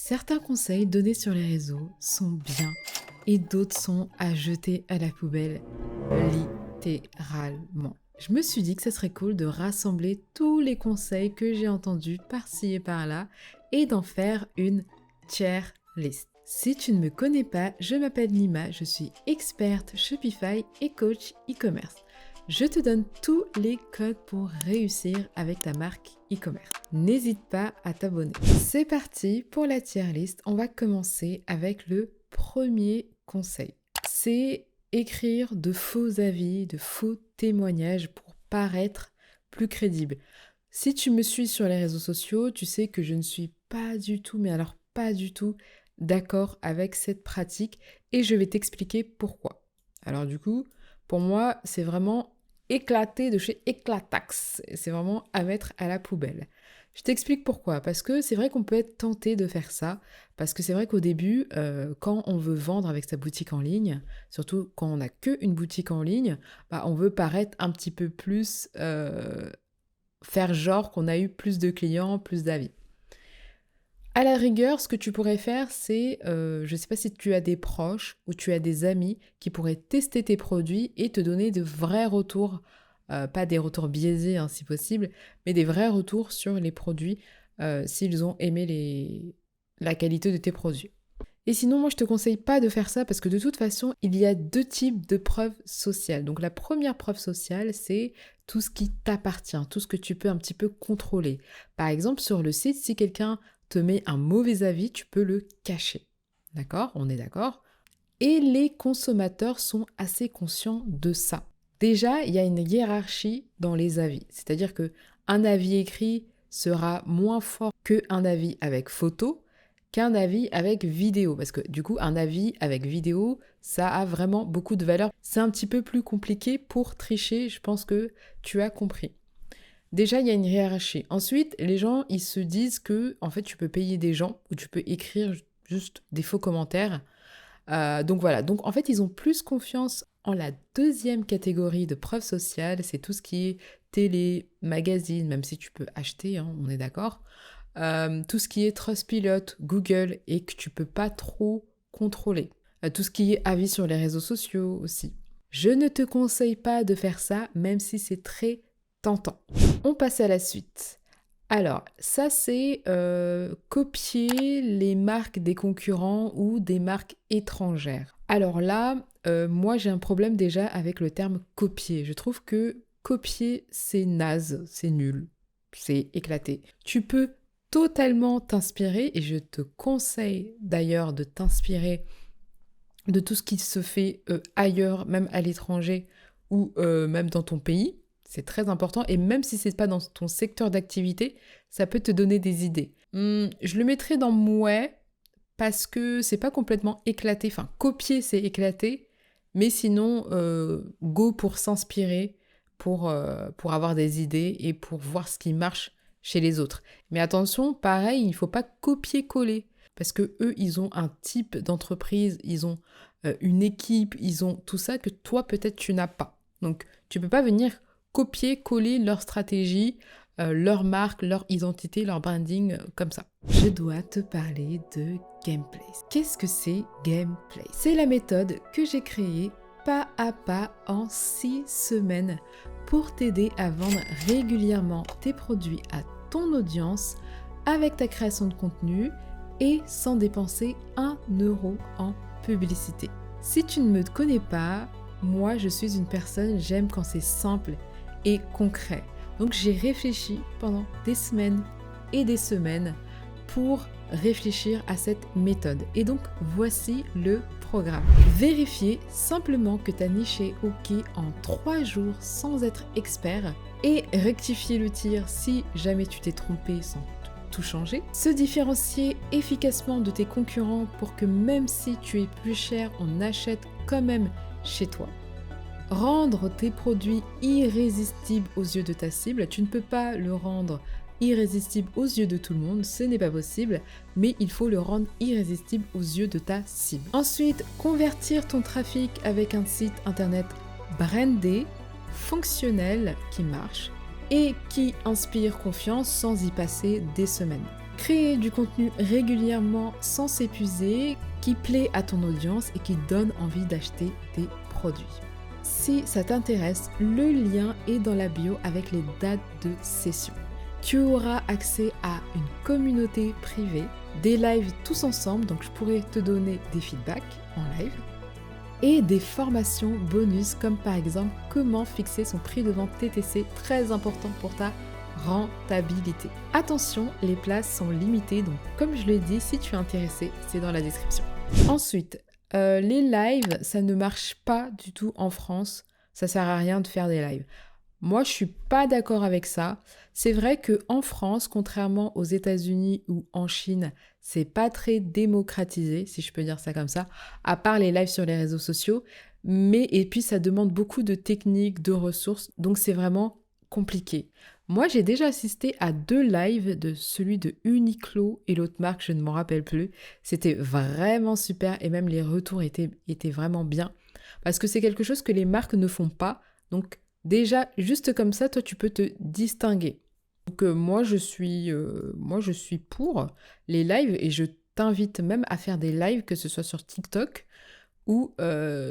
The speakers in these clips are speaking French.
Certains conseils donnés sur les réseaux sont bien et d'autres sont à jeter à la poubelle, littéralement. Je me suis dit que ce serait cool de rassembler tous les conseils que j'ai entendus par-ci et par-là et d'en faire une tier list. Si tu ne me connais pas, je m'appelle Nima, je suis experte Shopify et coach e-commerce. Je te donne tous les codes pour réussir avec ta marque e-commerce. N'hésite pas à t'abonner. C'est parti pour la tier list. On va commencer avec le premier conseil. C'est écrire de faux avis, de faux témoignages pour paraître plus crédible. Si tu me suis sur les réseaux sociaux, tu sais que je ne suis pas du tout, mais alors pas du tout, d'accord avec cette pratique et je vais t'expliquer pourquoi. Alors du coup, pour moi, c'est vraiment éclaté de chez Éclatax. C'est vraiment à mettre à la poubelle. Je t'explique pourquoi. Parce que c'est vrai qu'on peut être tenté de faire ça. Parce que c'est vrai qu'au début, quand on veut vendre avec sa boutique en ligne, surtout quand on n'a qu'une boutique en ligne, on veut paraître un petit peu plus, faire genre qu'on a eu plus de clients, plus d'avis. À la rigueur, ce que tu pourrais faire, c'est, je ne sais pas si tu as des proches ou tu as des amis qui pourraient tester tes produits et te donner de vrais retours, pas des retours biaisés hein, si possible, mais des vrais retours sur les produits s'ils ont aimé la qualité de tes produits. Et sinon, moi, je te conseille pas de faire ça parce que de toute façon, il y a deux types de preuves sociales. Donc, la première preuve sociale, c'est tout ce qui t'appartient, tout ce que tu peux un petit peu contrôler. Par exemple, sur le site, si quelqu'un te met un mauvais avis, tu peux le cacher. D'accord? On est d'accord? Et les consommateurs sont assez conscients de ça. Déjà, il y a une hiérarchie dans les avis. C'est-à-dire que un avis écrit sera moins fort qu'un avis avec photo, qu'un avis avec vidéo. Parce que du coup, un avis avec vidéo, ça a vraiment beaucoup de valeur. C'est un petit peu plus compliqué pour tricher, je pense que tu as compris. Déjà, il y a une hiérarchie. Ensuite, les gens, ils se disent que, en fait, tu peux payer des gens ou tu peux écrire juste des faux commentaires. Donc voilà. Donc en fait, ils ont plus confiance en la deuxième catégorie de preuves sociales. C'est tout ce qui est télé, magazine, même si tu peux acheter, hein, on est d'accord. Tout ce qui est Trustpilot, Google et que tu peux pas trop contrôler. Tout ce qui est avis sur les réseaux sociaux aussi. Je ne te conseille pas de faire ça, même si c'est très tentant. On passe à la suite. Alors, ça c'est copier les marques des concurrents ou des marques étrangères. Alors là, moi j'ai un problème déjà avec le terme copier. Je trouve que copier c'est naze, c'est nul, c'est éclaté. Tu peux totalement t'inspirer et je te conseille d'ailleurs de t'inspirer de tout ce qui se fait ailleurs, même à l'étranger ou même dans ton pays. C'est très important et même si c'est pas dans ton secteur d'activité, ça peut te donner des idées. Je le mettrai dans mouais parce que c'est pas complètement éclaté. Enfin, copier c'est éclaté, mais sinon go pour s'inspirer, pour avoir des idées et pour voir ce qui marche chez les autres. Mais attention, pareil, il ne faut pas copier-coller parce que eux, ils ont un type d'entreprise, ils ont une équipe, ils ont tout ça que toi peut-être tu n'as pas. Donc tu peux pas venir copier-coller leur stratégie, leur marque, leur identité, leur branding comme ça. Je dois te parler de Gameplace. Qu'est-ce que c'est Gameplace? C'est la méthode que j'ai créée pas à pas en 6 semaines pour t'aider à vendre régulièrement tes produits à ton audience avec ta création de contenu et sans dépenser 1 euro en publicité. Si tu ne me connais pas, moi je suis une personne, j'aime quand c'est simple et concret. Donc j'ai réfléchi pendant des semaines et des semaines pour réfléchir à cette méthode. Et donc voici le programme. Vérifier simplement que ta niche est OK en 3 jours sans être expert et rectifier le tir si jamais tu t'es trompé sans tout changer. Se différencier efficacement de tes concurrents pour que même si tu es plus cher, on achète quand même chez toi. Rendre tes produits irrésistibles aux yeux de ta cible. Tu ne peux pas le rendre irrésistible aux yeux de tout le monde, ce n'est pas possible, mais il faut le rendre irrésistible aux yeux de ta cible. Ensuite, convertir ton trafic avec un site internet brandé, fonctionnel, qui marche et qui inspire confiance sans y passer des semaines. Créer du contenu régulièrement sans s'épuiser, qui plaît à ton audience et qui donne envie d'acheter tes produits. Si ça t'intéresse, le lien est dans la bio avec les dates de session. Tu auras accès à une communauté privée, des lives tous ensemble, donc je pourrais te donner des feedbacks en live, et des formations bonus comme par exemple comment fixer son prix de vente TTC, très important pour ta rentabilité. Attention, les places sont limitées, donc comme je l'ai dit, si tu es intéressé, c'est dans la description. Ensuite, les lives, ça ne marche pas du tout en France, ça sert à rien de faire des lives. Moi, je suis pas d'accord avec ça. C'est vrai que en France, contrairement aux États-Unis ou en Chine, c'est pas très démocratisé, si je peux dire ça comme ça, à part les lives sur les réseaux sociaux. Et puis, ça demande beaucoup de techniques, de ressources, donc c'est vraiment compliqué. Moi, j'ai déjà assisté à 2 lives, de celui de Uniqlo et l'autre marque, je ne m'en rappelle plus. C'était vraiment super et même les retours étaient vraiment bien parce que c'est quelque chose que les marques ne font pas. Donc, déjà, juste comme ça, toi, tu peux te distinguer. Donc, moi, je suis pour les lives et je t'invite même à faire des lives, que ce soit sur TikTok ou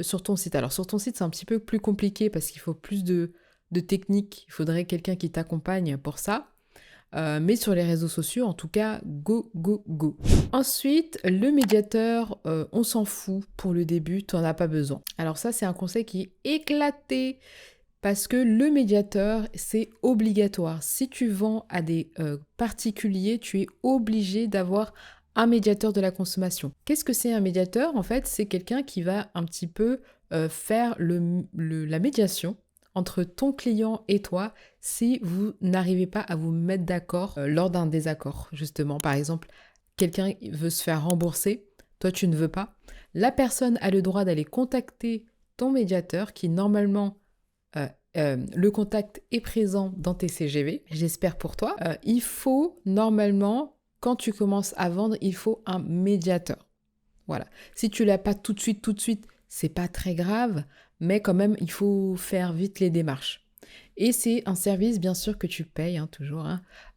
sur ton site. Alors, sur ton site, c'est un petit peu plus compliqué parce qu'il faut plus de techniques. Il faudrait quelqu'un qui t'accompagne pour ça. Mais sur les réseaux sociaux, en tout cas, go, go, go. Ensuite, le médiateur, on s'en fout pour le début, tu n'en as pas besoin. Alors ça, c'est un conseil qui est éclaté. Parce que le médiateur, c'est obligatoire. Si tu vends à des particuliers, tu es obligé d'avoir un médiateur de la consommation. Qu'est-ce que c'est un médiateur? En fait, c'est quelqu'un qui va un petit peu faire la médiation entre ton client et toi si vous n'arrivez pas à vous mettre d'accord lors d'un désaccord. Justement, par exemple, quelqu'un veut se faire rembourser, toi tu ne veux pas. La personne a le droit d'aller contacter ton médiateur qui normalement le contact est présent dans tes CGV, j'espère pour toi. Il faut normalement, quand tu commences à vendre, il faut un médiateur. Voilà. Si tu l'as pas tout de suite, c'est pas très grave, mais quand même, il faut faire vite les démarches. Et c'est un service, bien sûr, que tu payes, toujours,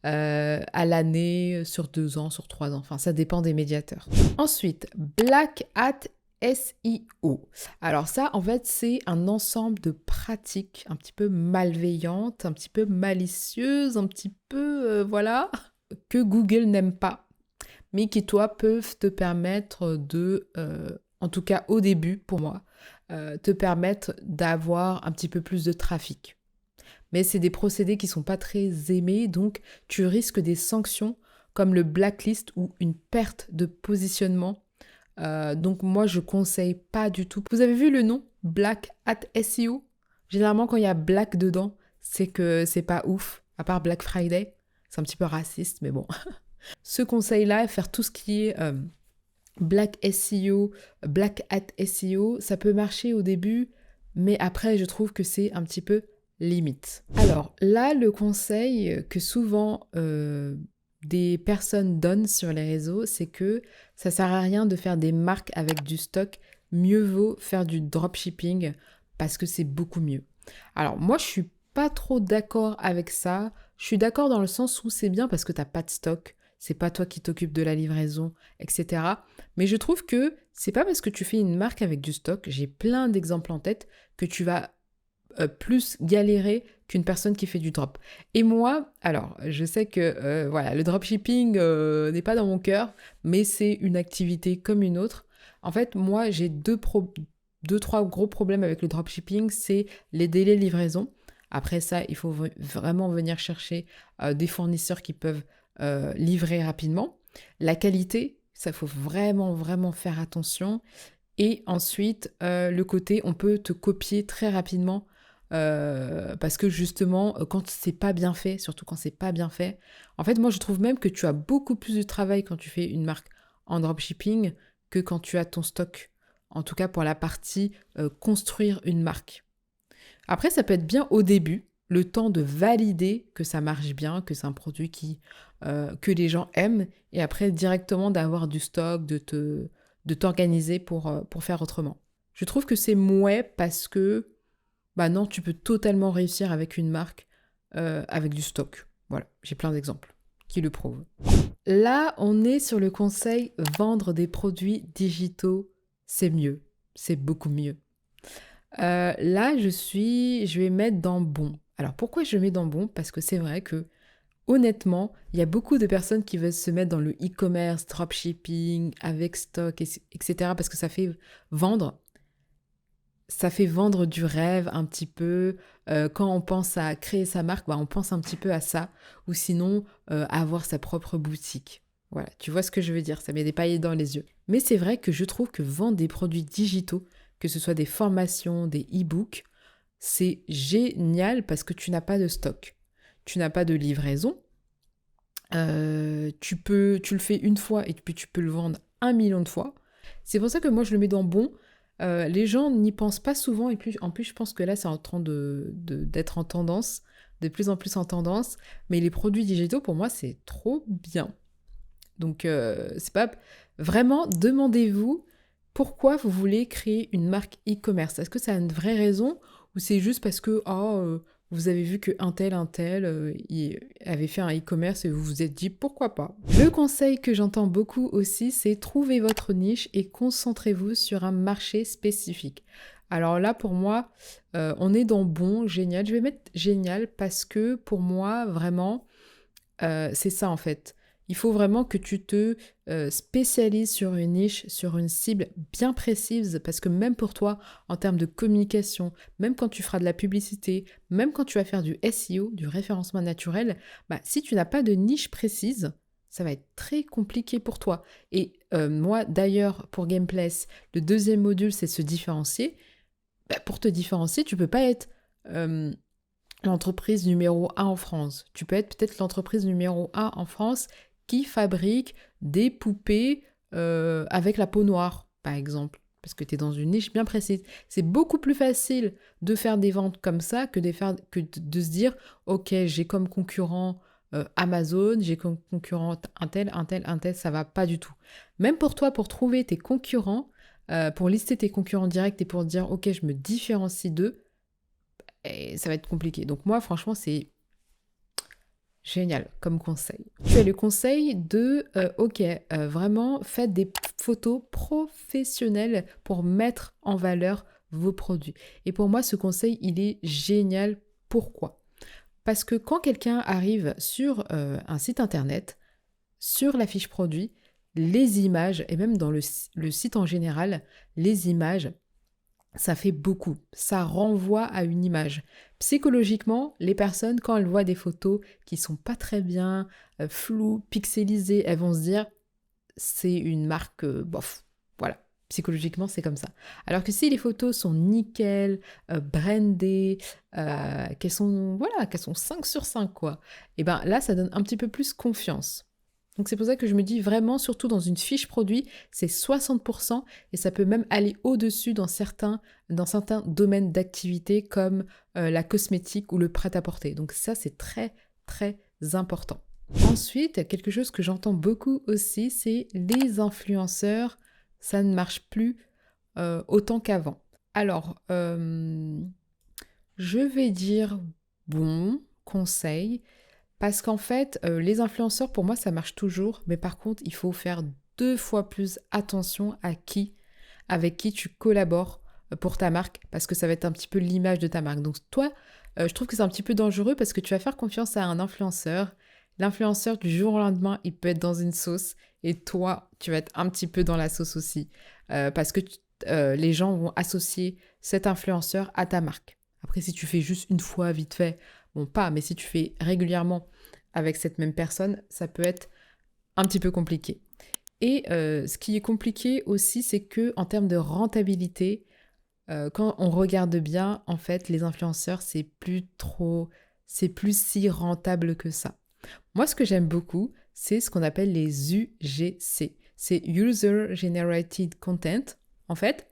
à l'année, sur 2 ans, sur 3 ans. Enfin, ça dépend des médiateurs. Ensuite, Black Hat SEO. Alors ça, en fait, c'est un ensemble de pratiques un petit peu malveillantes, un petit peu malicieuses, un petit peu, voilà, que Google n'aime pas, mais qui, toi, peuvent te permettre de, en tout cas au début, pour moi, te permettre d'avoir un petit peu plus de trafic. Mais c'est des procédés qui ne sont pas très aimés, donc tu risques des sanctions comme le blacklist ou une perte de positionnement. Donc moi, je conseille pas du tout. Vous avez vu le nom Black Hat SEO? Généralement, quand il y a black dedans, c'est que c'est pas ouf. À part Black Friday, c'est un petit peu raciste, mais bon. Ce conseil-là, faire tout ce qui est Black SEO, Black Hat SEO, ça peut marcher au début, mais après, je trouve que c'est un petit peu limite. Alors là, le conseil que souvent des personnes donnent sur les réseaux, c'est que ça sert à rien de faire des marques avec du stock. Mieux vaut faire du dropshipping parce que c'est beaucoup mieux. Alors moi, je suis pas trop d'accord avec ça. Je suis d'accord dans le sens où c'est bien parce que t'as pas de stock. C'est pas toi qui t'occupes de la livraison, etc. Mais je trouve que c'est pas parce que tu fais une marque avec du stock, j'ai plein d'exemples en tête, que tu vas plus galérer qu'une personne qui fait du drop. Et moi, alors, je sais que voilà, le dropshipping n'est pas dans mon cœur, mais c'est une activité comme une autre. En fait, moi, j'ai deux, trois gros problèmes avec le dropshipping, c'est les délais de livraison. Après ça, il faut vraiment venir chercher des fournisseurs qui peuvent livrer rapidement. La qualité, ça faut vraiment faire attention. Et ensuite, le côté, on peut te copier très rapidement parce que justement, quand c'est pas bien fait, surtout quand c'est pas bien fait, en fait, moi, je trouve même que tu as beaucoup plus de travail quand tu fais une marque en dropshipping que quand tu as ton stock. En tout cas, pour la partie construire une marque. Après, ça peut être bien au début, le temps de valider que ça marche bien, que c'est un produit que les gens aiment, et après, directement d'avoir du stock, de t'organiser pour faire autrement. Je trouve que c'est mouais parce que bah non, tu peux totalement réussir avec une marque avec du stock. Voilà, j'ai plein d'exemples. qui le prouvent. Là, on est sur le conseil vendre des produits digitaux, c'est mieux, c'est beaucoup mieux. Là, je vais mettre dans bon. Alors pourquoi je mets dans bon? Parce que c'est vrai que honnêtement, il y a beaucoup de personnes qui veulent se mettre dans le e-commerce, dropshipping, avec stock, etc. parce que vendre. Ça fait vendre du rêve un petit peu. Quand on pense à créer sa marque, bah, on pense un petit peu à ça. Ou sinon, avoir sa propre boutique. Voilà, tu vois ce que je veux dire, ça met des paillettes dans les yeux. Mais c'est vrai que je trouve que vendre des produits digitaux, que ce soit des formations, des e-books, c'est génial parce que tu n'as pas de stock. Tu n'as pas de livraison. Tu le fais une fois et puis tu peux le vendre 1 million de fois. C'est pour ça que moi je le mets dans bon. Les gens n'y pensent pas souvent et puis en plus je pense que là c'est en train d'être en tendance, de plus en plus en tendance. Mais les produits digitaux pour moi c'est trop bien. Donc c'est pas vraiment demandez-vous pourquoi vous voulez créer une marque e-commerce. Est-ce que ça a une vraie raison ou c'est juste parce que vous avez vu que un tel il avait fait un e-commerce et vous vous êtes dit pourquoi pas. Le conseil que j'entends beaucoup aussi, c'est trouver votre niche et concentrez-vous sur un marché spécifique. Alors là, pour moi, on est dans bon, génial. Je vais mettre génial parce que pour moi, vraiment, c'est ça en fait. Il faut vraiment que tu te spécialises sur une niche, sur une cible bien précise, parce que même pour toi, en termes de communication, même quand tu feras de la publicité, même quand tu vas faire du SEO, du référencement naturel, bah, si tu n'as pas de niche précise, ça va être très compliqué pour toi. Et moi, d'ailleurs, pour Gameplace, le deuxième module, c'est se différencier. Bah, pour te différencier, tu peux pas être l'entreprise numéro 1 en France. Tu peux être peut-être l'entreprise numéro 1 en France qui fabrique des poupées avec la peau noire, par exemple, parce que tu es dans une niche bien précise. C'est beaucoup plus facile de faire des ventes comme ça que de se dire, ok, j'ai comme concurrent Amazon, j'ai comme concurrent un tel, ça va pas du tout. Même pour toi, pour trouver tes concurrents, pour lister tes concurrents directs et pour dire, ok, je me différencie d'eux, et ça va être compliqué. Donc moi, franchement, c'est génial comme conseil. Tu as le conseil de, vraiment, faites des photos professionnelles pour mettre en valeur vos produits. Et pour moi, ce conseil, il est génial. Pourquoi? Parce que quand quelqu'un arrive sur un site internet, sur la fiche produit, les images, et même dans le site en général, les images, ça fait beaucoup. Ça renvoie à une image. Psychologiquement, les personnes, quand elles voient des photos qui sont pas très bien, floues, pixelisées, elles vont se dire c'est une marque bof. Voilà. Psychologiquement, c'est comme ça. Alors que si les photos sont nickel, brandées, qu'elles sont 5 sur 5, quoi, et ben là, ça donne un petit peu plus confiance. Donc c'est pour ça que je me dis vraiment, surtout dans une fiche produit, c'est 60% et ça peut même aller au-dessus dans certains domaines d'activité comme la cosmétique ou le prêt-à-porter. Donc ça, c'est très, très important. Ensuite, quelque chose que j'entends beaucoup aussi, c'est les influenceurs, ça ne marche plus autant qu'avant. Alors, je vais dire bon conseil, parce qu'en fait, les influenceurs, pour moi, ça marche toujours, mais par contre, il faut faire 2 fois plus attention avec qui tu collabores pour ta marque, parce que ça va être un petit peu l'image de ta marque. Donc toi, je trouve que c'est un petit peu dangereux parce que tu vas faire confiance à un influenceur. L'influenceur, du jour au lendemain, il peut être dans une sauce, et toi, tu vas être un petit peu dans la sauce aussi, parce que les gens vont associer cet influenceur à ta marque. Après, si tu fais juste une fois, vite fait, bon, pas, mais si tu fais régulièrement avec cette même personne, ça peut être un petit peu compliqué. Et ce qui est compliqué aussi, c'est que en termes de rentabilité, quand on regarde bien, en fait, les influenceurs, c'est plus si rentable que ça. Moi, ce que j'aime beaucoup, c'est ce qu'on appelle les UGC. C'est User Generated Content. En fait,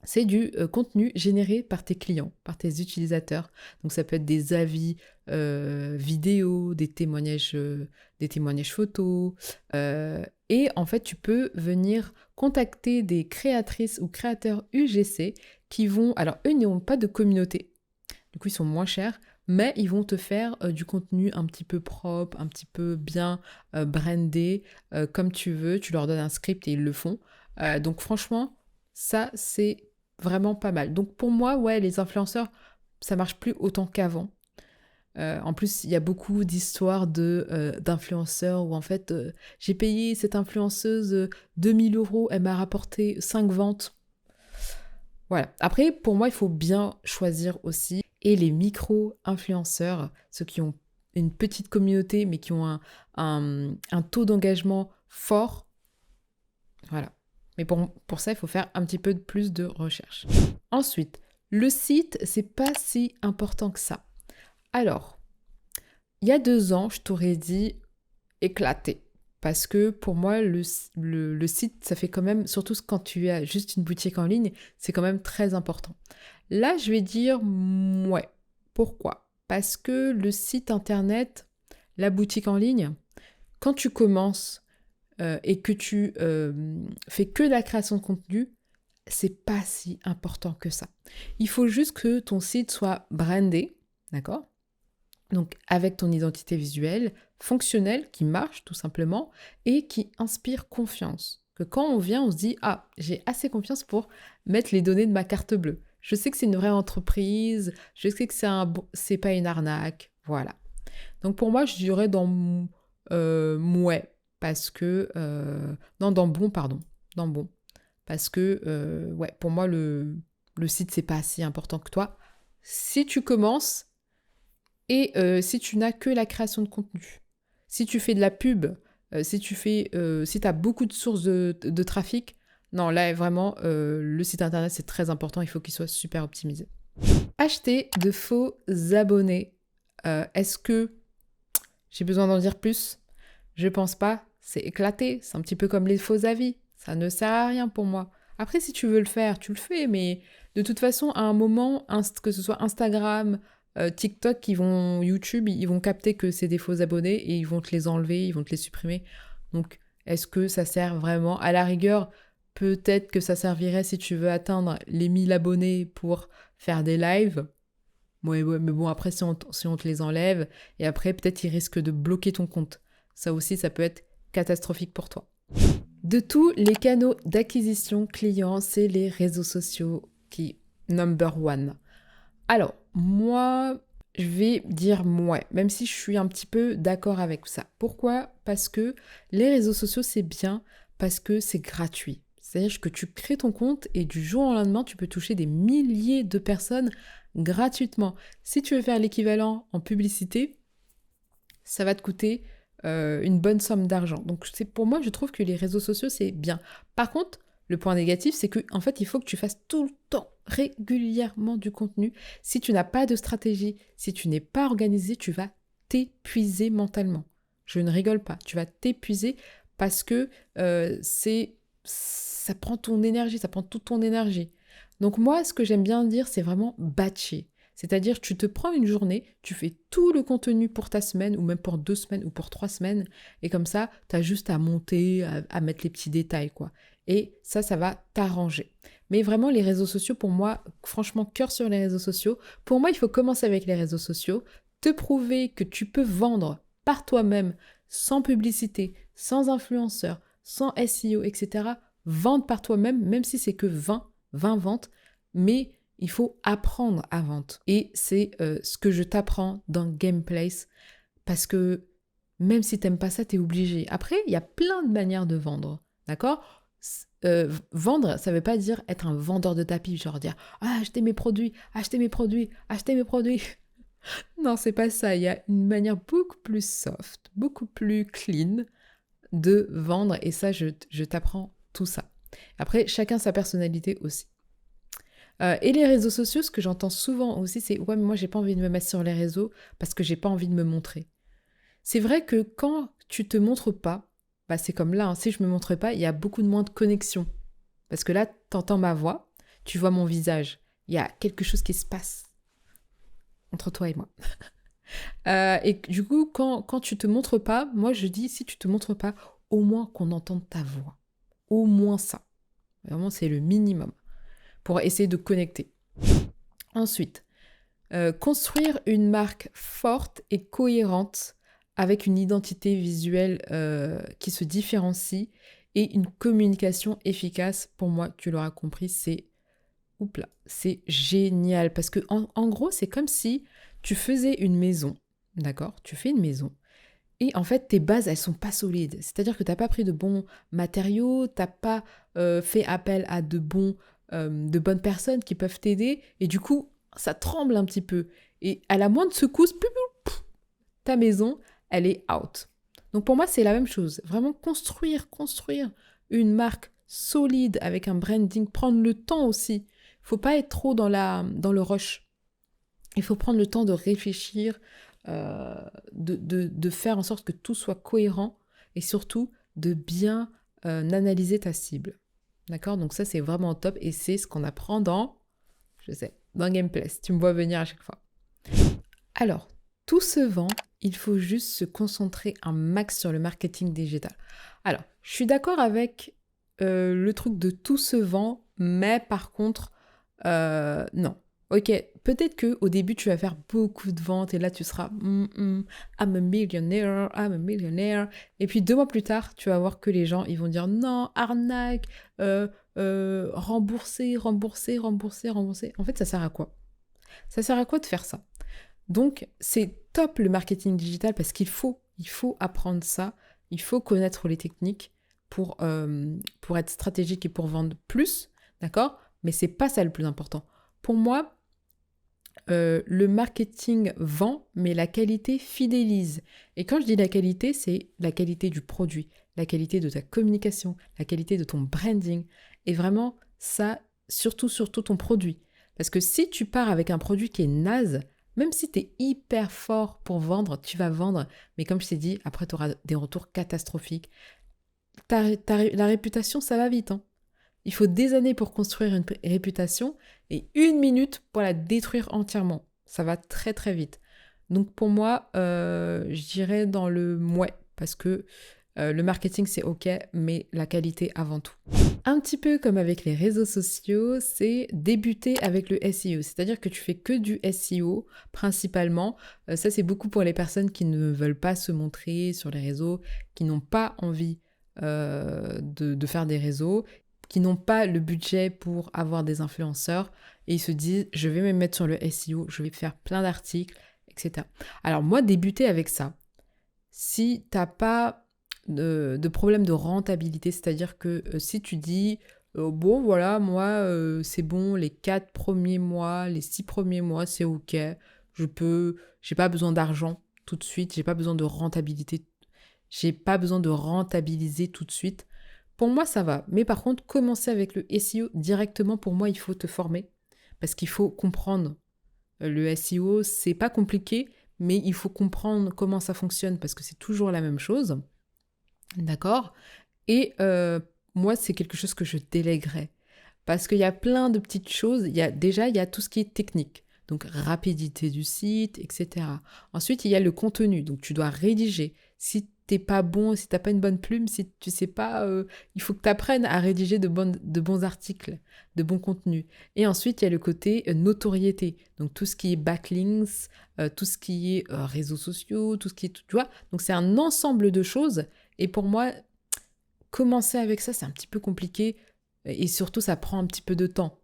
c'est du contenu généré par tes clients, par tes utilisateurs. Donc ça peut être des avis vidéo, des témoignages photos. Et en fait, tu peux venir contacter des créatrices ou créateurs UGC qui vont... Alors, eux n'ont pas de communauté. Du coup, ils sont moins chers. mais ils vont te faire du contenu un petit peu propre, un petit peu bien brandé, comme tu veux. Tu leur donnes un script et ils le font. Donc franchement, ça, c'est vraiment pas mal. Donc pour moi, ouais, les influenceurs, ça marche plus autant qu'avant. En plus, il y a beaucoup d'histoires d'influenceurs où en fait, j'ai payé cette influenceuse 2000 euros, elle m'a rapporté 5 ventes. Voilà. Après, pour moi, il faut bien choisir aussi. Et les micro-influenceurs, ceux qui ont une petite communauté mais qui ont un taux d'engagement fort, voilà. Mais pour ça, il faut faire un petit peu plus de recherche. Ensuite, le site, c'est pas si important que ça. Alors, il y a 2 ans, je t'aurais dit éclaté. Parce que pour moi, le site, ça fait quand même, surtout quand tu as juste une boutique en ligne, c'est quand même très important. Là, je vais dire ouais. Pourquoi? Parce que le site internet, la boutique en ligne, quand tu commences et que tu fais que la création de contenu, c'est pas si important que ça. Il faut juste que ton site soit brandé, d'accord? Donc avec ton identité visuelle, fonctionnelle, qui marche tout simplement, et qui inspire confiance. Que quand on vient, on se dit, ah, j'ai assez confiance pour mettre les données de ma carte bleue. Je sais que c'est une vraie entreprise, je sais que c'est pas une arnaque, voilà. Donc pour moi, je dirais dans ouais, parce que... non, dans bon, pardon, dans bon. Parce que, ouais, pour moi, le site, c'est pas si important que toi. Si tu commences, et si tu n'as que la création de contenu, si tu fais de la pub, si tu as beaucoup de sources de trafic, non, là vraiment, le site internet c'est très important, il faut qu'il soit super optimisé. Acheter de faux abonnés. Est-ce que j'ai besoin d'en dire plus? Je pense pas, c'est éclaté, c'est un petit peu comme les faux avis, ça ne sert à rien pour moi. Après, si tu veux le faire, tu le fais, mais de toute façon, à un moment, que ce soit Instagram, TikTok, YouTube, ils vont capter que c'est des faux abonnés et ils vont te les enlever, ils vont te les supprimer. Donc, est-ce que ça sert vraiment? À la rigueur, peut-être que ça servirait si tu veux atteindre les 1000 abonnés pour faire des lives. Ouais, ouais, mais bon, après, si on te les enlève, et après, peut-être ils risquent de bloquer ton compte. Ça aussi, ça peut être catastrophique pour toi. De tous les canaux d'acquisition client, c'est les réseaux sociaux qui number one. Alors, moi, je vais dire ouais, même si je suis un petit peu d'accord avec ça. Pourquoi? Parce que les réseaux sociaux, c'est bien, parce que c'est gratuit. C'est-à-dire que tu crées ton compte et du jour au lendemain, tu peux toucher des milliers de personnes gratuitement. Si tu veux faire l'équivalent en publicité, ça va te coûter une bonne somme d'argent. Donc pour moi, je trouve que les réseaux sociaux, c'est bien. Par contre, le point négatif, c'est qu'en fait, il faut que tu fasses tout le temps, régulièrement du contenu. Si tu n'as pas de stratégie, si tu n'es pas organisé, tu vas t'épuiser mentalement. Je ne rigole pas. Tu vas t'épuiser parce que ça prend ton énergie, ça prend toute ton énergie. Donc moi, ce que j'aime bien dire, c'est vraiment batcher. C'est-à-dire, tu te prends une journée, tu fais tout le contenu pour ta semaine, ou même pour 2 semaines, ou pour 3 semaines, et comme ça, tu as juste à monter, à mettre les petits détails, quoi. Et ça va t'arranger. Mais vraiment, les réseaux sociaux, pour moi, franchement, cœur sur les réseaux sociaux. Pour moi, il faut commencer avec les réseaux sociaux, te prouver que tu peux vendre par toi-même, sans publicité, sans influenceur, sans SEO, etc. Vendre par toi-même, même si c'est que 20 ventes, mais il faut apprendre à vendre. Et c'est ce que je t'apprends dans Gameplace, parce que même si t'aimes pas ça, t'es obligé. Après, il y a plein de manières de vendre, d'accord? Vendre, ça veut pas dire être un vendeur de tapis, genre dire « Ah, achetez mes produits, achetez mes produits, achetez mes produits !» Non, c'est pas ça. Il y a une manière beaucoup plus soft, beaucoup plus clean de vendre, et ça, je t'apprends tout ça. Après, chacun sa personnalité aussi. Et les réseaux sociaux, ce que j'entends souvent aussi, c'est « Ouais, mais moi, j'ai pas envie de me mettre sur les réseaux parce que j'ai pas envie de me montrer. » C'est vrai que quand tu te montres pas, bah c'est comme là, hein, si je me montre pas, il y a beaucoup de moins de connexion. Parce que là, t'entends ma voix, tu vois mon visage. Il y a quelque chose qui se passe entre toi et moi. Et du coup, quand tu te montres pas, moi je dis, si tu te montres pas, au moins qu'on entende ta voix. Au moins ça. Vraiment, c'est le minimum pour essayer de connecter. Ensuite, Construire une marque forte et cohérente avec une identité visuelle qui se différencie et une communication efficace, pour moi, tu l'auras compris, c'est génial. Parce que en gros, c'est comme si tu faisais une maison, d'accord? Tu fais une maison. Et en fait, tes bases, elles sont pas solides. C'est-à-dire que tu n'as pas pris de bons matériaux, tu n'as pas fait appel à de bonnes personnes qui peuvent t'aider. Et du coup, ça tremble un petit peu. Et à la moindre secousse, ta maison, elle est out. Donc pour moi, c'est la même chose. Vraiment construire une marque solide avec un branding, prendre le temps aussi. Il faut pas être trop dans le rush. Il faut prendre le temps de réfléchir, de faire en sorte que tout soit cohérent et surtout de bien analyser ta cible. D'accord? Donc ça, c'est vraiment top et c'est ce qu'on apprend dans Gameplace. Tu me vois venir à chaque fois. Alors, tout se vend, il faut juste se concentrer un max sur le marketing digital. Alors, je suis d'accord avec le truc de tout se vend, mais par contre, non. Ok, peut-être qu'au début, tu vas faire beaucoup de ventes et là, tu seras I'm a millionaire, I'm a millionaire. Et puis 2 mois plus tard, tu vas voir que les gens, ils vont dire non, arnaque, rembourser. En fait, ça sert à quoi? Ça sert à quoi de faire ça? Donc, c'est top le marketing digital parce qu'il faut apprendre ça, il faut connaître les techniques pour être stratégique et pour vendre plus, d'accord? Mais c'est pas ça le plus important. Pour moi, le marketing vend, mais la qualité fidélise. Et quand je dis la qualité, c'est la qualité du produit, la qualité de ta communication, la qualité de ton branding. Et vraiment, ça, surtout ton produit. Parce que si tu pars avec un produit qui est naze, même si tu es hyper fort pour vendre, tu vas vendre. Mais comme je t'ai dit, après, tu auras des retours catastrophiques. La réputation, ça va vite, hein. Il faut des années pour construire une réputation et 1 minute pour la détruire entièrement. Ça va très très vite. Donc pour moi, je dirais dans le mouais, parce que le marketing c'est ok, mais la qualité avant tout. Un petit peu comme avec les réseaux sociaux, c'est débuter avec le SEO. C'est-à-dire que tu fais que du SEO principalement. Ça c'est beaucoup pour les personnes qui ne veulent pas se montrer sur les réseaux, qui n'ont pas envie de faire des réseaux, qui n'ont pas le budget pour avoir des influenceurs et ils se disent je vais me mettre sur le SEO, je vais faire plein d'articles, etc. Alors moi, débuter avec ça, si t'as pas de problème de rentabilité, c'est-à-dire que si tu dis bon voilà, moi c'est bon, les 4 premiers mois, les 6 premiers mois, c'est ok, j'ai pas besoin d'argent tout de suite, j'ai pas besoin de rentabilité, j'ai pas besoin de rentabiliser tout de suite. Pour moi, ça va. Mais par contre, commencer avec le SEO directement, pour moi, il faut te former. Parce qu'il faut comprendre. Le SEO, c'est pas compliqué, mais il faut comprendre comment ça fonctionne parce que c'est toujours la même chose. D'accord? Et moi, c'est quelque chose que je délèguerais. Parce qu'il y a plein de petites choses. Il y a tout ce qui est technique. Donc, rapidité du site, etc. Ensuite, il y a le contenu. Donc, tu dois rédiger. Si t'es pas bon, si t'as pas une bonne plume, si tu sais pas, il faut que tu apprennes à rédiger de bons articles, de bons contenus. Et ensuite, il y a le côté notoriété. Donc, tout ce qui est backlinks, tout ce qui est réseaux sociaux, tout ce qui est, tu vois. Donc, c'est un ensemble de choses. Et pour moi, commencer avec ça, c'est un petit peu compliqué. Et surtout, ça prend un petit peu de temps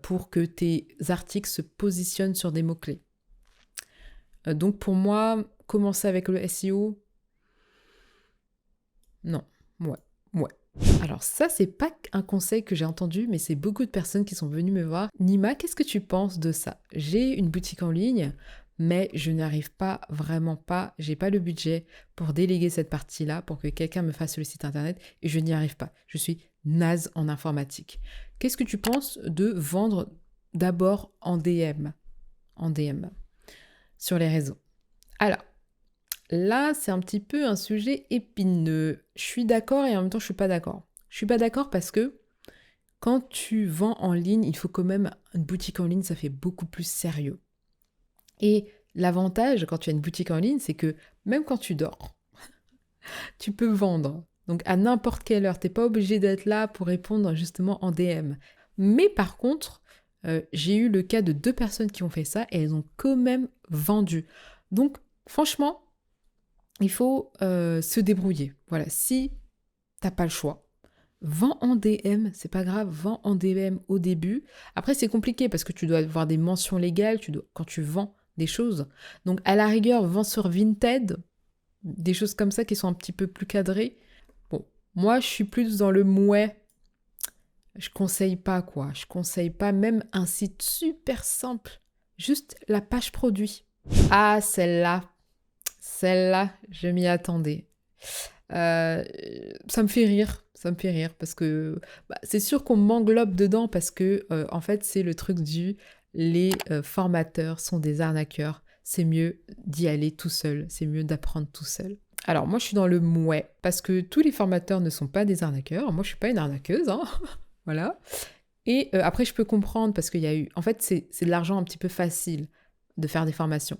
pour que tes articles se positionnent sur des mots-clés. Donc pour moi, commencer avec le SEO, non, ouais. Alors ça, c'est pas un conseil que j'ai entendu, mais c'est beaucoup de personnes qui sont venues me voir. Nima, qu'est-ce que tu penses de ça? J'ai une boutique en ligne, mais je n'arrive pas, vraiment pas, j'ai pas le budget pour déléguer cette partie-là, pour que quelqu'un me fasse le site internet, et je n'y arrive pas. Je suis naze en informatique. Qu'est-ce que tu penses de vendre d'abord en DM, sur les réseaux? Alors, là, c'est un petit peu un sujet épineux. Je suis d'accord et en même temps, je suis pas d'accord. Je suis pas d'accord parce que quand tu vends en ligne, il faut quand même une boutique en ligne, ça fait beaucoup plus sérieux. Et l'avantage quand tu as une boutique en ligne, c'est que même quand tu dors, tu peux vendre. Donc à n'importe quelle heure, t'es pas obligé d'être là pour répondre justement en DM. Mais par contre, J'ai eu le cas de 2 personnes qui ont fait ça et elles ont quand même vendu. Donc, franchement, il faut se débrouiller. Voilà, si t'as pas le choix, vends en DM, c'est pas grave, vends en DM au début. Après, c'est compliqué parce que tu dois avoir des mentions légales quand tu vends des choses. Donc, à la rigueur, vends sur Vinted, des choses comme ça qui sont un petit peu plus cadrées. Bon, moi, je suis plus dans le mouais. Je conseille pas, quoi. Je conseille pas même un site super simple. Juste la page produit. Ah, celle-là, je m'y attendais. Ça me fait rire. Ça me fait rire parce que c'est sûr qu'on m'englobe dedans parce que, en fait, c'est le truc les formateurs sont des arnaqueurs. C'est mieux d'y aller tout seul. C'est mieux d'apprendre tout seul. Alors, moi, je suis dans le mouais parce que tous les formateurs ne sont pas des arnaqueurs. Moi, je suis pas une arnaqueuse, hein. Voilà. Et après, je peux comprendre parce qu'il y a eu... En fait, c'est de l'argent un petit peu facile de faire des formations.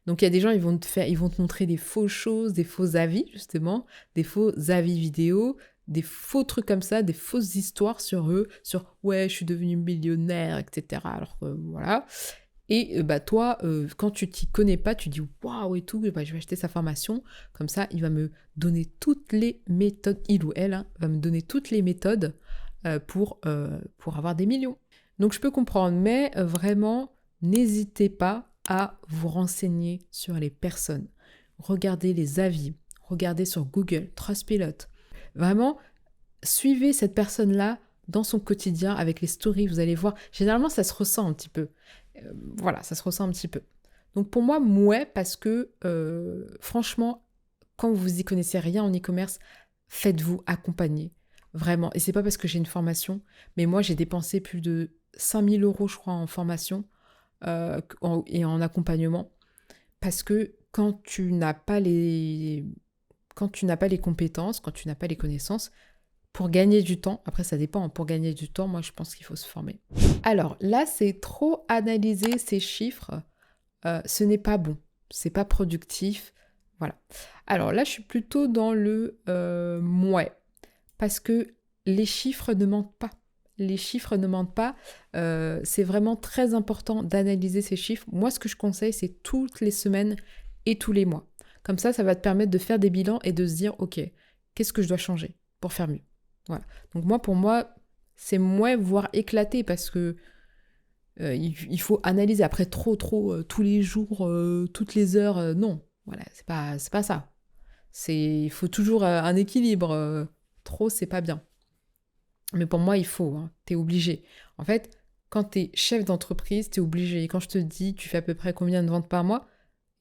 Donc, il y a des gens, ils vont te montrer des fausses choses, des faux avis, justement, des faux avis vidéo, des faux trucs comme ça, des fausses histoires sur eux, sur « ouais, je suis devenue millionnaire », etc. Alors, voilà. Et toi, quand tu t'y connais pas, tu dis « waouh » et tout, je vais acheter sa formation. Comme ça, il va me donner toutes les méthodes, il ou elle, hein, va me donner toutes les méthodes pour avoir des millions. Donc, je peux comprendre, mais vraiment, n'hésitez pas à vous renseigner sur les personnes. Regardez les avis, regardez sur Google, Trustpilot. Vraiment, suivez cette personne-là dans son quotidien avec les stories, vous allez voir. Généralement, ça se ressent un petit peu. Voilà, ça se ressent un petit peu. Donc pour moi, mouais, parce que franchement, quand vous y connaissez rien en e-commerce, faites-vous accompagner. Vraiment. Et c'est pas parce que j'ai une formation, mais moi, j'ai dépensé plus de 5 000 €, je crois, en formation et en accompagnement. Parce que quand tu n'as pas les compétences, quand tu n'as pas les connaissances, pour gagner du temps, après ça dépend, pour gagner du temps, moi je pense qu'il faut se former. Alors là, c'est trop analyser ces chiffres, ce n'est pas bon, c'est pas productif, voilà. Alors là, je suis plutôt dans le mouais, parce que les chiffres ne mentent pas. Les chiffres ne mentent pas. C'est vraiment très important d'analyser ces chiffres. Moi, ce que je conseille, c'est toutes les semaines et tous les mois. Comme ça va te permettre de faire des bilans et de se dire, OK, qu'est-ce que je dois changer pour faire mieux? Voilà. Donc pour moi, c'est moins voire éclaté parce que il faut analyser après trop tous les jours, toutes les heures. Non, voilà, c'est pas ça. Il faut toujours un équilibre. Trop, c'est pas bien. Mais pour moi, il faut, hein, t'es obligé. En fait, quand t'es chef d'entreprise, t'es obligé. Et quand je te dis, tu fais à peu près combien de ventes par mois,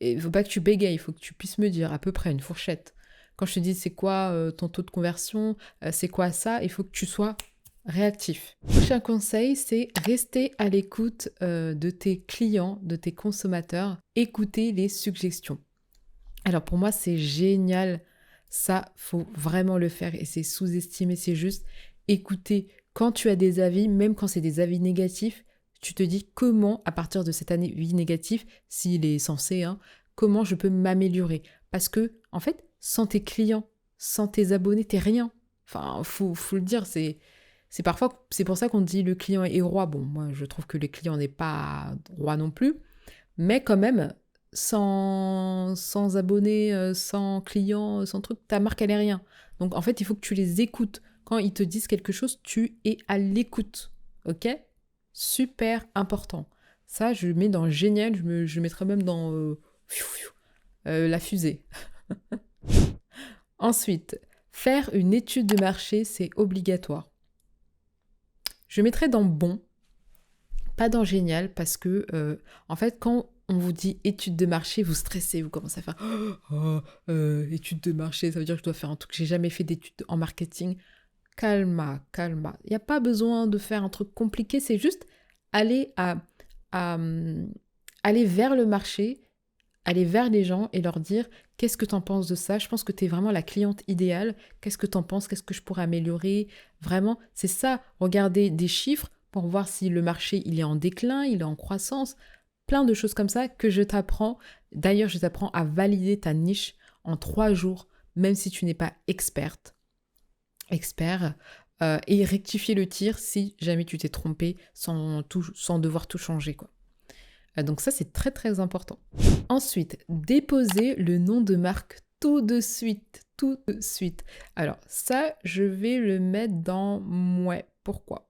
il ne faut pas que tu bégayes, il faut que tu puisses me dire à peu près une fourchette. Quand je te dis c'est quoi ton taux de conversion, c'est quoi ça, il faut que tu sois réactif. Prochain conseil, c'est rester à l'écoute de tes clients, de tes consommateurs, écouter les suggestions. Alors pour moi, c'est génial. Ça, faut vraiment le faire et c'est sous-estimé, c'est juste écouter quand tu as des avis, même quand c'est des avis négatifs, tu te dis comment, à partir de cet avis négatif, s'il est censé, hein, comment je peux m'améliorer. Parce que, en fait, sans tes clients, sans tes abonnés, t'es rien. Enfin, faut le dire, c'est pour ça qu'on dit le client est roi. Bon, moi, je trouve que le client n'est pas roi non plus, mais quand même, sans abonnés, sans clients, sans truc, ta marque, elle est rien. Donc, en fait, il faut que tu les écoutes. Quand ils te disent quelque chose, tu es à l'écoute. Ok ? Super important. Ça, je mets dans génial, je mettrais même dans la fusée. Ensuite, faire une étude de marché, c'est obligatoire. Je mettrais dans bon, pas dans génial, parce que, en fait, quand on vous dit étude de marché, vous stressez, vous commencez à faire étude de marché, ça veut dire que je dois faire un truc. J'ai jamais fait d'études en marketing. Calma. Il n'y a pas besoin de faire un truc compliqué, c'est juste aller vers le marché, aller vers les gens et leur dire qu'est-ce que tu en penses de ça. Je pense que tu es vraiment la cliente idéale. Qu'est-ce que tu en penses? Qu'est-ce que je pourrais améliorer? Vraiment, c'est ça. Regarder des chiffres pour voir si le marché il est en déclin, il est en croissance. Plein de choses comme ça que je t'apprends. D'ailleurs, je t'apprends à valider ta niche en 3 jours, même si tu n'es pas expert. et rectifier le tir si jamais tu t'es trompé sans devoir tout changer, quoi. Donc ça, c'est très très important. Ensuite, déposer le nom de marque tout de suite, tout de suite. Alors ça, je vais le mettre dans mouais. Pourquoi?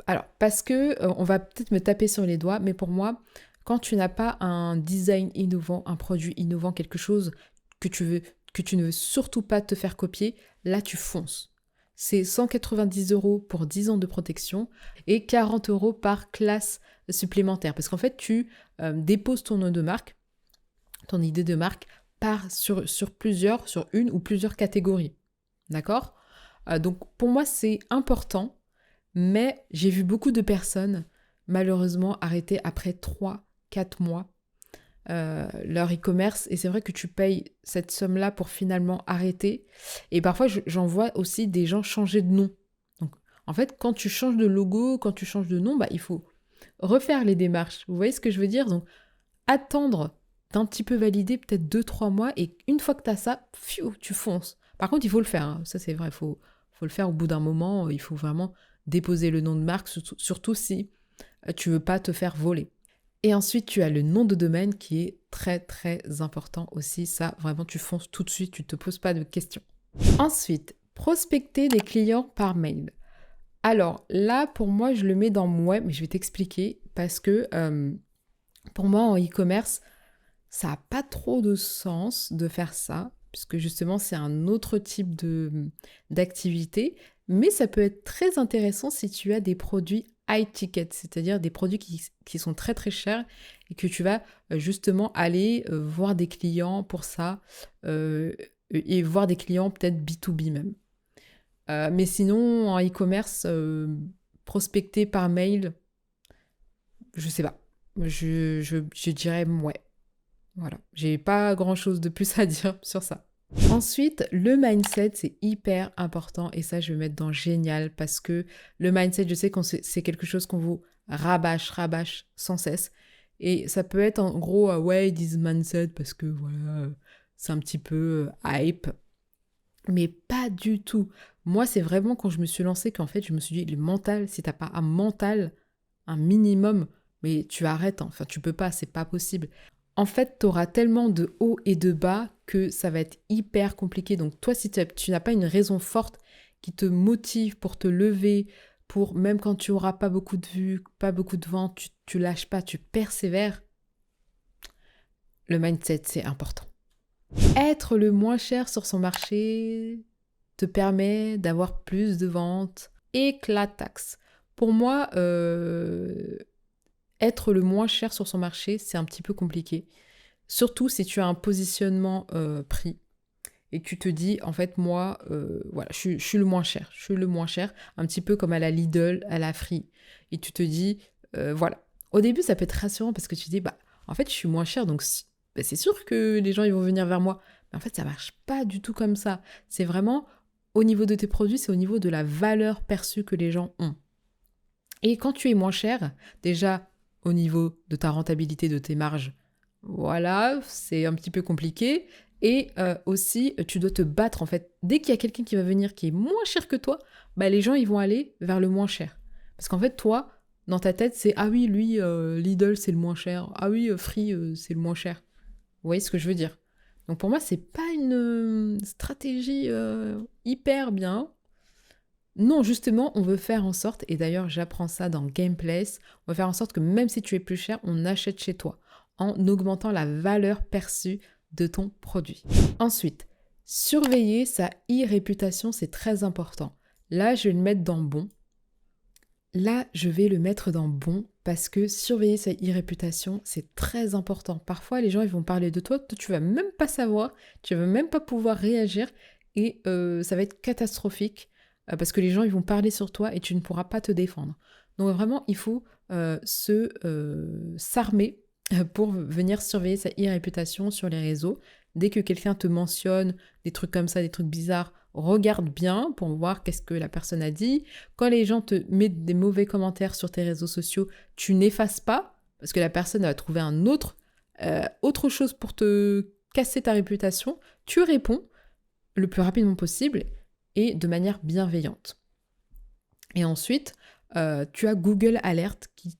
Alors, parce que on va peut-être me taper sur les doigts, mais pour moi, quand tu n'as pas un design innovant, un produit innovant, quelque chose que tu ne veux surtout pas te faire copier, là tu fonces. C'est 190 € pour 10 ans de protection et 40 € par classe supplémentaire. Parce qu'en fait, tu déposes ton nom de marque, ton idée de marque, sur une ou plusieurs catégories. D'accord? Donc pour moi, c'est important. Mais j'ai vu beaucoup de personnes, malheureusement, arrêter après 3-4 mois leur e-commerce. Et c'est vrai que tu payes cette somme-là pour finalement arrêter. Et parfois, j'en vois aussi des gens changer de nom. Donc, en fait, quand tu changes de logo, quand tu changes de nom, il faut refaire les démarches. Vous voyez ce que je veux dire? Donc, attendre d'un petit peu valider, peut-être 2-3 mois. Et une fois que tu as ça, tu fonces. Par contre, il faut le faire. Hein. Ça, c'est vrai. Il faut le faire au bout d'un moment. Il faut vraiment déposer le nom de marque, surtout si tu veux pas te faire voler. Et ensuite, tu as le nom de domaine qui est très très important aussi. Ça, vraiment, tu fonces tout de suite, tu te poses pas de questions. Ensuite, prospecter des clients par mail. Alors là, pour moi, je le mets dans mouais, mais je vais t'expliquer parce que pour moi, en e-commerce, ça n'a pas trop de sens de faire ça, puisque justement, c'est un autre type d'activité. Mais ça peut être très intéressant si tu as des produits high ticket, c'est-à-dire des produits qui sont très très chers et que tu vas justement aller voir des clients pour ça et voir des clients peut-être B2B même. Mais sinon, en e-commerce, prospecter par mail, je sais pas. Je dirais ouais. Voilà. J'ai pas grand-chose de plus à dire sur ça. Ensuite, le mindset, c'est hyper important et ça, je vais mettre dans génial parce que le mindset, je sais que c'est quelque chose qu'on vous rabâche sans cesse. Et ça peut être en gros, ouais, ils disent mindset parce que voilà, c'est un petit peu hype. Mais pas du tout. Moi, c'est vraiment quand je me suis lancée qu'en fait, je me suis dit, le mental, si t'as pas un mental, un minimum, mais tu arrêtes, hein. Enfin, tu peux pas, c'est pas possible. En fait, tu auras tellement de hauts et de bas que ça va être hyper compliqué. Donc toi, si tu n'as pas une raison forte qui te motive pour te lever, pour même quand tu n'auras pas beaucoup de vues, pas beaucoup de ventes, tu lâches pas, tu persévères, le mindset, c'est important. Être le moins cher sur son marché te permet d'avoir plus de ventes. Éclataxe. Pour moi, être le moins cher sur son marché, c'est un petit peu compliqué. Surtout si tu as un positionnement prix et tu te dis, en fait, moi, voilà, je suis le moins cher. Je suis le moins cher, un petit peu comme à la Lidl, à la Free. Et tu te dis, voilà. Au début, ça peut être rassurant parce que tu te dis, en fait, je suis moins cher, donc c'est sûr que les gens, ils vont venir vers moi. Mais en fait, ça marche pas du tout comme ça. C'est vraiment, au niveau de tes produits, c'est au niveau de la valeur perçue que les gens ont. Et quand tu es moins cher, déjà, au niveau de ta rentabilité, de tes marges, voilà, c'est un petit peu compliqué. Et aussi, tu dois te battre, en fait. Dès qu'il y a quelqu'un qui va venir qui est moins cher que toi, les gens, ils vont aller vers le moins cher. Parce qu'en fait, toi, dans ta tête, c'est « Ah oui, lui, Lidl, c'est le moins cher. Ah oui, Free, c'est le moins cher. » Vous voyez ce que je veux dire? Donc pour moi, c'est pas une stratégie hyper bien. Non, justement, on veut faire en sorte, et d'ailleurs j'apprends ça dans Gameplace, on veut faire en sorte que même si tu es plus cher, on achète chez toi en augmentant la valeur perçue de ton produit. Ensuite, surveiller sa e-réputation, c'est très important. Là, je vais le mettre dans bon. Là, je vais le mettre dans bon parce que surveiller sa e-réputation, c'est très important. Parfois, les gens ils vont parler de toi, tu vas même pas savoir, tu vas même pas pouvoir réagir et ça va être catastrophique parce que les gens ils vont parler sur toi et tu ne pourras pas te défendre. Donc vraiment, il faut s'armer pour venir surveiller sa e-réputation sur les réseaux. Dès que quelqu'un te mentionne des trucs comme ça, des trucs bizarres, regarde bien pour voir qu'est-ce que la personne a dit. Quand les gens te mettent des mauvais commentaires sur tes réseaux sociaux, tu n'effaces pas parce que la personne va trouver autre chose pour te casser ta réputation. Tu réponds le plus rapidement possible et de manière bienveillante. Et ensuite, tu as Google Alert qui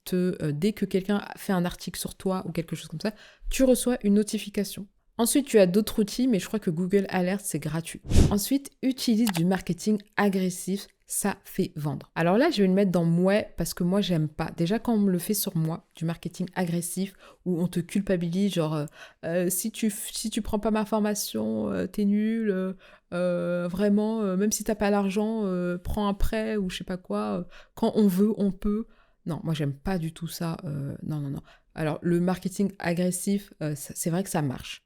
dès que quelqu'un fait un article sur toi ou quelque chose comme ça, tu reçois une notification. Ensuite, tu as d'autres outils, mais je crois que Google Alert, c'est gratuit. Ensuite, utilise du marketing agressif, ça fait vendre. Alors là, je vais le mettre dans moi parce que moi, j'aime pas. Déjà, quand on me le fait sur moi, du marketing agressif, où on te culpabilise, genre, si tu prends pas ma formation, t'es nul, vraiment, même si t'as pas l'argent, prends un prêt ou je sais pas quoi, quand on veut, on peut. Non, moi, j'aime pas du tout ça. Non, non, non. Alors, le marketing agressif, c'est vrai que ça marche.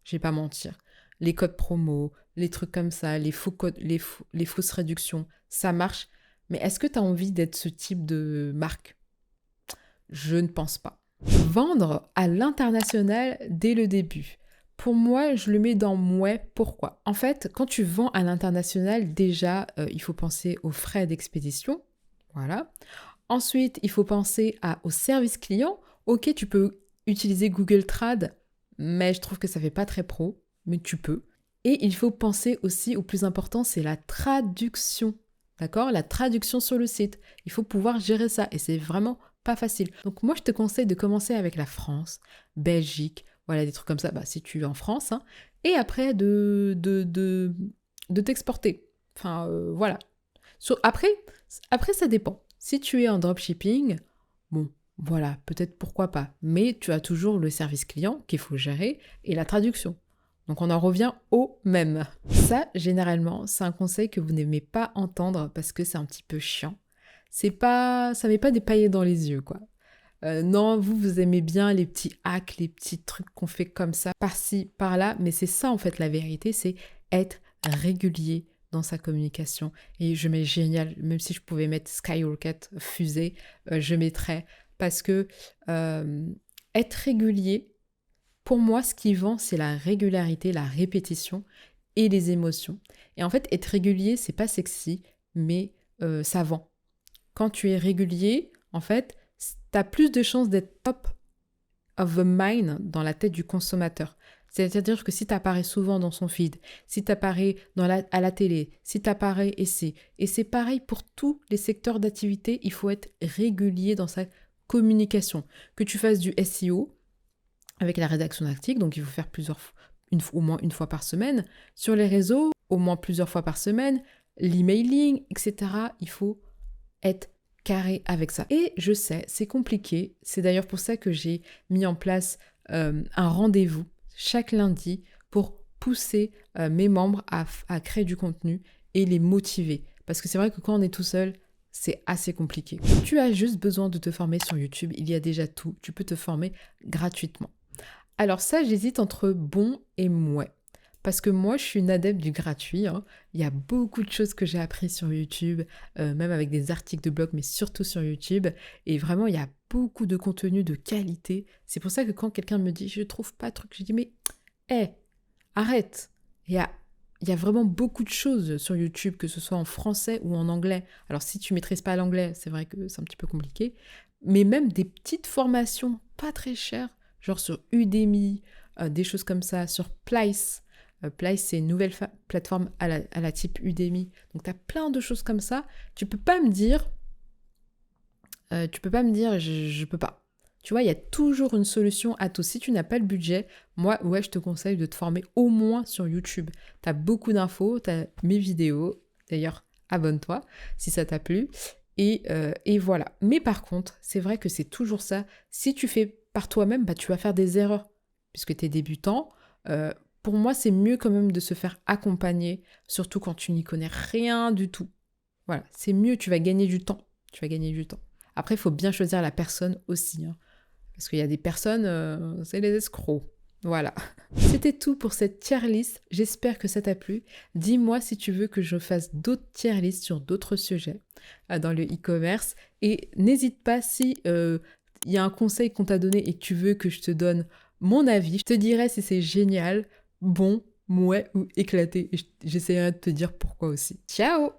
Je vais pas mentir. Les codes promo, les trucs comme ça, les faux codes, les fausses réductions, ça marche. Mais est-ce que tu as envie d'être ce type de marque? Je ne pense pas. Vendre à l'international dès le début. Pour moi, je le mets dans moi. Pourquoi? En fait, quand tu vends à l'international, déjà, il faut penser aux frais d'expédition. Voilà. Ensuite, il faut penser au service client. Ok, tu peux utiliser Google Trad, mais je trouve que ça fait pas très pro, mais tu peux. Et il faut penser aussi au plus important, c'est la traduction. D'accord? La traduction sur le site. Il faut pouvoir gérer ça et c'est vraiment pas facile. Donc moi, je te conseille de commencer avec la France, Belgique, voilà, des trucs comme ça, si tu es en France, hein, et après de t'exporter. Enfin, voilà. Après, ça dépend. Si tu es en dropshipping, bon, voilà, peut-être pourquoi pas. Mais tu as toujours le service client qu'il faut gérer et la traduction. Donc on en revient au même. Ça, généralement, c'est un conseil que vous n'aimez pas entendre parce que c'est un petit peu chiant. Ça met pas des paillettes dans les yeux, quoi. Non, vous aimez bien les petits hacks, les petits trucs qu'on fait comme ça, par-ci, par-là. Mais c'est ça, en fait, la vérité, c'est être régulier dans sa communication. Et je mets génial, même si je pouvais mettre Skyrocket, fusée, je mettrais. Parce que être régulier, pour moi, ce qui vend, c'est la régularité, la répétition et les émotions. Et en fait, être régulier, c'est pas sexy, mais ça vend. Quand tu es régulier, en fait, tu as plus de chances d'être top of the mind dans la tête du consommateur. C'est-à-dire que si tu apparais souvent dans son feed, si tu apparais à la télé, si tu apparais et c'est pareil pour tous les secteurs d'activité, il faut être régulier dans sa communication. Que tu fasses du SEO avec la rédaction d'articles, donc il faut faire au moins une fois par semaine. Sur les réseaux, au moins plusieurs fois par semaine, l'emailing, etc. Il faut être carré avec ça. Et je sais, c'est compliqué. C'est d'ailleurs pour ça que j'ai mis en place un rendez-vous chaque lundi pour pousser mes membres à créer du contenu et les motiver. Parce que c'est vrai que quand on est tout seul, c'est assez compliqué. Tu as juste besoin de te former sur YouTube. Il y a déjà tout. Tu peux te former gratuitement. Alors ça, j'hésite entre bon et mouais. Parce que moi, je suis une adepte du gratuit. Hein. Il y a beaucoup de choses que j'ai appris sur YouTube, même avec des articles de blog, mais surtout sur YouTube. Et vraiment, il y a beaucoup de contenu de qualité. C'est pour ça que quand quelqu'un me dit « je trouve pas de truc », je dis « mais, arrête !» Il y a vraiment beaucoup de choses sur YouTube, que ce soit en français ou en anglais. Alors si tu maîtrises pas l'anglais, c'est vrai que c'est un petit peu compliqué. Mais même des petites formations pas très chères, genre sur Udemy, des choses comme ça, sur Place. Place, c'est une nouvelle plateforme à la type Udemy. Donc, tu as plein de choses comme ça. Tu peux pas me dire, je peux pas. Tu vois, il y a toujours une solution à tout. Si tu n'as pas le budget, moi, ouais, je te conseille de te former au moins sur YouTube. Tu as beaucoup d'infos, tu as mes vidéos. D'ailleurs, abonne-toi si ça t'a plu. Et voilà. Mais par contre, c'est vrai que c'est toujours ça. Si tu fais par toi-même, tu vas faire des erreurs. Puisque tu es débutant, pour moi, c'est mieux quand même de se faire accompagner, surtout quand tu n'y connais rien du tout. Voilà, c'est mieux, tu vas gagner du temps. Après, il faut bien choisir la personne aussi, hein, parce qu'il y a des personnes, c'est les escrocs. Voilà. C'était tout pour cette tier list. J'espère que ça t'a plu. Dis-moi si tu veux que je fasse d'autres tier lists sur d'autres sujets dans le e-commerce. Et n'hésite pas si il y a un conseil qu'on t'a donné et que tu veux que je te donne mon avis. Je te dirai si c'est génial, bon, mouais ou éclaté. Et j'essaierai de te dire pourquoi aussi. Ciao!